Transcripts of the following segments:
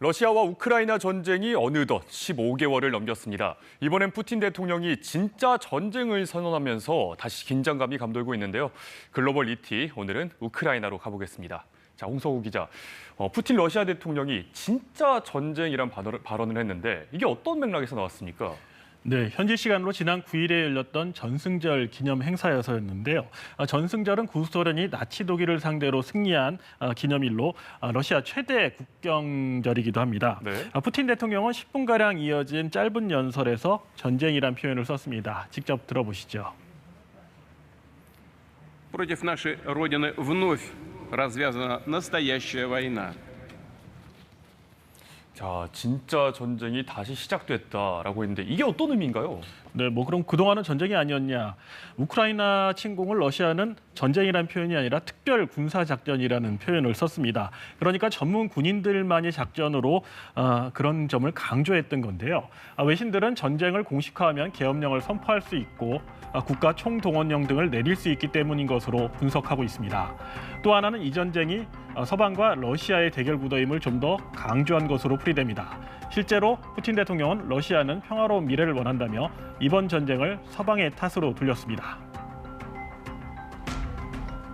러시아와 우크라이나 전쟁이 어느덧 15개월을 넘겼습니다. 이번엔 푸틴 대통령이 진짜 전쟁을 선언하면서 다시 긴장감이 감돌고 있는데요. 글로벌 ET, 오늘은 우크라이나로 가보겠습니다. 자, 홍석우 기자, 푸틴 러시아 대통령이 진짜 전쟁이란 발언을 했는데 이게 어떤 맥락에서 나왔습니까? 네, 현지 시간으로 지난 9일에 열렸던 전승절 기념 행사여서였는데요. 전승절은 구소련이 나치 독일을 상대로 승리한 기념일로 러시아 최대 국경절이기도 합니다. 네. 푸틴 대통령은 10분가량 이어진 짧은 연설에서 전쟁이란 표현을 썼습니다. 직접 들어보시죠. Против нашей Родины вновь развязана настоящая война. 자, 진짜 전쟁이 다시 시작됐다라고 했는데 이게 어떤 의미인가요? 네, 그럼 그동안은 전쟁이 아니었냐. 우크라이나 침공을 러시아는 전쟁이라는 표현이 아니라 특별 군사작전이라는 표현을 썼습니다. 그러니까 전문 군인들만의 작전으로 그런 점을 강조했던 건데요. 외신들은 전쟁을 공식화하면 계엄령을 선포할 수 있고 국가 총동원령 등을 내릴 수 있기 때문인 것으로 분석하고 있습니다. 또 하나는 이 전쟁이 서방과 러시아의 대결 구도임을 좀 더 강조한 것으로 풀이됩니다. 실제로 푸틴 대통령은 러시아는 평화로운 미래를 원한다며 이번 전쟁을 서방의 탓으로 돌렸습니다.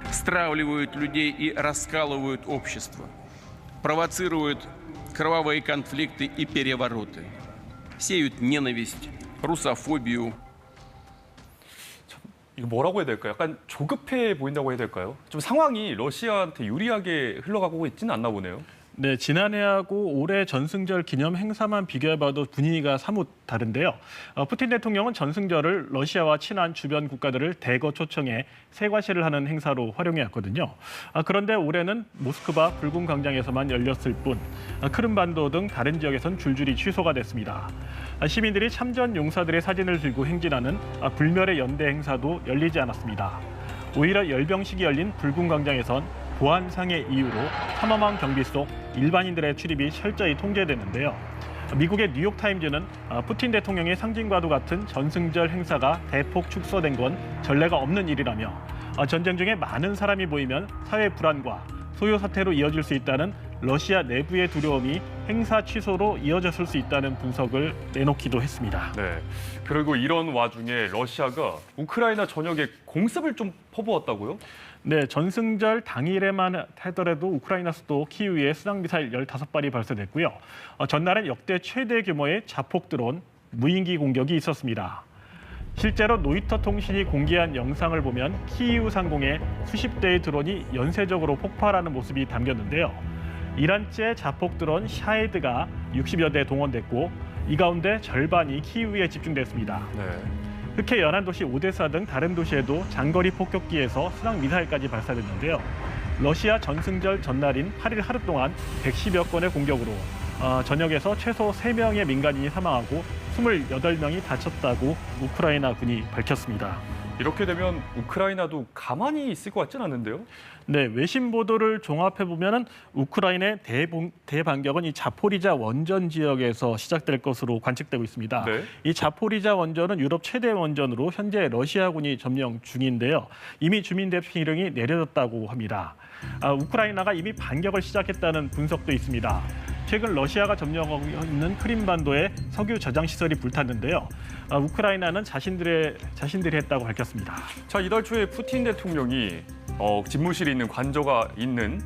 Стравливают людей и раскалывают общество, провоцируют кровавые конфликты и перевороты, сеют ненависть, русофобию. 이거 뭐라고 해야 될까요? 약간 조급해 보인다고 해야 될까요? 좀 상황이 러시아한테 유리하게 흘러가고 있지는 않나 보네요. 네, 지난해하고 올해 전승절 기념 행사만 비교해봐도 분위기가 사뭇 다른데요. 푸틴 대통령은 전승절을 러시아와 친한 주변 국가들을 대거 초청해 세과시를 하는 행사로 활용해왔거든요. 그런데 올해는 모스크바 불군 광장에서만 열렸을 뿐 크림반도 등 다른 지역에선 줄줄이 취소가 됐습니다. 시민들이 참전 용사들의 사진을 들고 행진하는 불멸의 연대 행사도 열리지 않았습니다. 오히려 열병식이 열린 불군 광장에선 보안상의 이유로 탐험함 경비 속 일반인들의 출입이 철저히 통제됐는데요. 미국의 뉴욕타임즈는 푸틴 대통령의 상징과도 같은 전승절 행사가 대폭 축소된 건 전례가 없는 일이라며 전쟁 중에 많은 사람이 모이면 사회 불안과 소요 사태로 이어질 수 있다는 러시아 내부의 두려움이 행사 취소로 이어졌을 수 있다는 분석을 내놓기도 했습니다. 네. 그리고 이런 와중에 러시아가 우크라이나 전역에 공습을 좀 퍼부었다고요? 네, 전승절 당일에만 하더라도 우크라이나 수도 키이우에 순항미사일 15발이 발사됐고요. 전날엔 역대 최대 규모의 자폭 드론, 무인기 공격이 있었습니다. 실제로 로이터 통신이 공개한 영상을 보면 키이우 상공에 수십 대의 드론이 연쇄적으로 폭발하는 모습이 담겼는데요. 이란제 자폭 드론 샤헤드가 60여 대 동원됐고 이 가운데 절반이 키이우에 집중됐습니다. 네. 흑해 연안 도시 오데사 등 다른 도시에도 장거리 폭격기에서 순항 미사일까지 발사됐는데요. 러시아 전승절 전날인 8일 하루 동안 110여 건의 공격으로 전역에서 최소 3명의 민간인이 사망하고 28명이 다쳤다고 우크라이나 군이 밝혔습니다. 이렇게 되면 우크라이나도 가만히 있을 것 같지는 않은데요? 네, 외신 보도를 종합해 보면은 우크라이나의 대반격은 이 자포리자 원전 지역에서 시작될 것으로 관측되고 있습니다. 네. 이 자포리자 원전은 유럽 최대 원전으로 현재 러시아군이 점령 중인데요. 이미 주민 대피령이 내려졌다고 합니다. 우크라이나가 이미 반격을 시작했다는 분석도 있습니다. 최근 러시아가 점령하고 있는 크림반도에 석유 저장 시설이 불탔는데요. 우크라이나는 자신들이 했다고 밝혔습니다. 자, 이달 초에 푸틴 대통령이 집무실이 있는 관저가 있는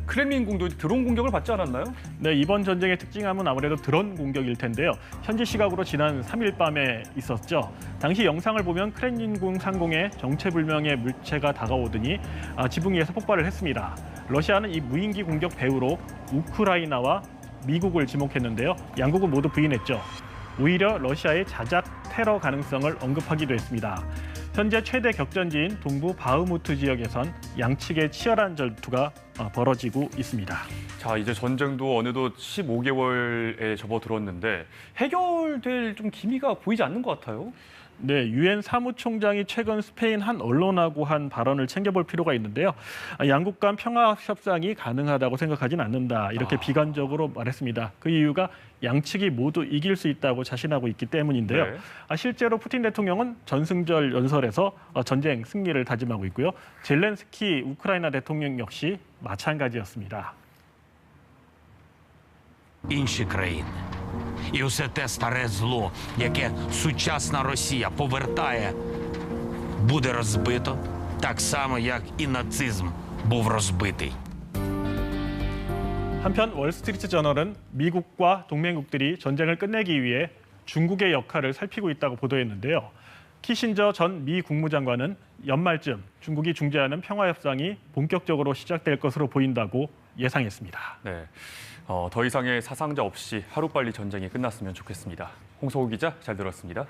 크렘린 궁도 드론 공격을 받지 않았나요? 네, 이번 전쟁의 특징함은 아무래도 드론 공격일 텐데요. 현지 시각으로 지난 3일 밤에 있었죠. 당시 영상을 보면 크렘린궁 상공에 정체불명의 물체가 다가오더니 지붕 위에서 폭발을 했습니다. 러시아는 이 무인기 공격 배후로 우크라이나와 미국을 지목했는데요. 양국은 모두 부인했죠. 오히려 러시아의 자작 테러 가능성을 언급하기도 했습니다. 현재 최대 격전지인 동부 바흐무트 지역에선 양측의 치열한 전투가 벌어지고 있습니다. 자, 이제 전쟁도 어느덧 15개월에 접어들었는데 해결될 좀 기미가 보이지 않는 것 같아요. 네, 유엔 사무총장이 최근 스페인 한 언론하고 한 발언을 챙겨볼 필요가 있는데요. 양국 간 평화 협상이 가능하다고 생각하지는 않는다. 이렇게 비관적으로 말했습니다. 그 이유가 양측이 모두 이길 수 있다고 자신하고 있기 때문인데요. 네. 실제로 푸틴 대통령은 전승절 연설에서 전쟁 승리를 다짐하고 있고요. 젤렌스키 우크라이나 대통령 역시 마찬가지였습니다. інші країни. І усе те старе зло, яке сучасна Росія повертає, буде розбито так само, як і нацизм був розбитий. 한편 월스트리트 저널은 미국과 동맹국들이 전쟁을 끝내기 위해 중국의 역할을 살피고 있다고 보도했는데요. 키신저 전 미 국무장관은 연말쯤 중국이 중재하는 평화협상이 본격적으로 시작될 것으로 보인다고 예상했습니다. 네, 더 이상의 사상자 없이 하루빨리 전쟁이 끝났으면 좋겠습니다. 홍성우 기자 잘 들었습니다.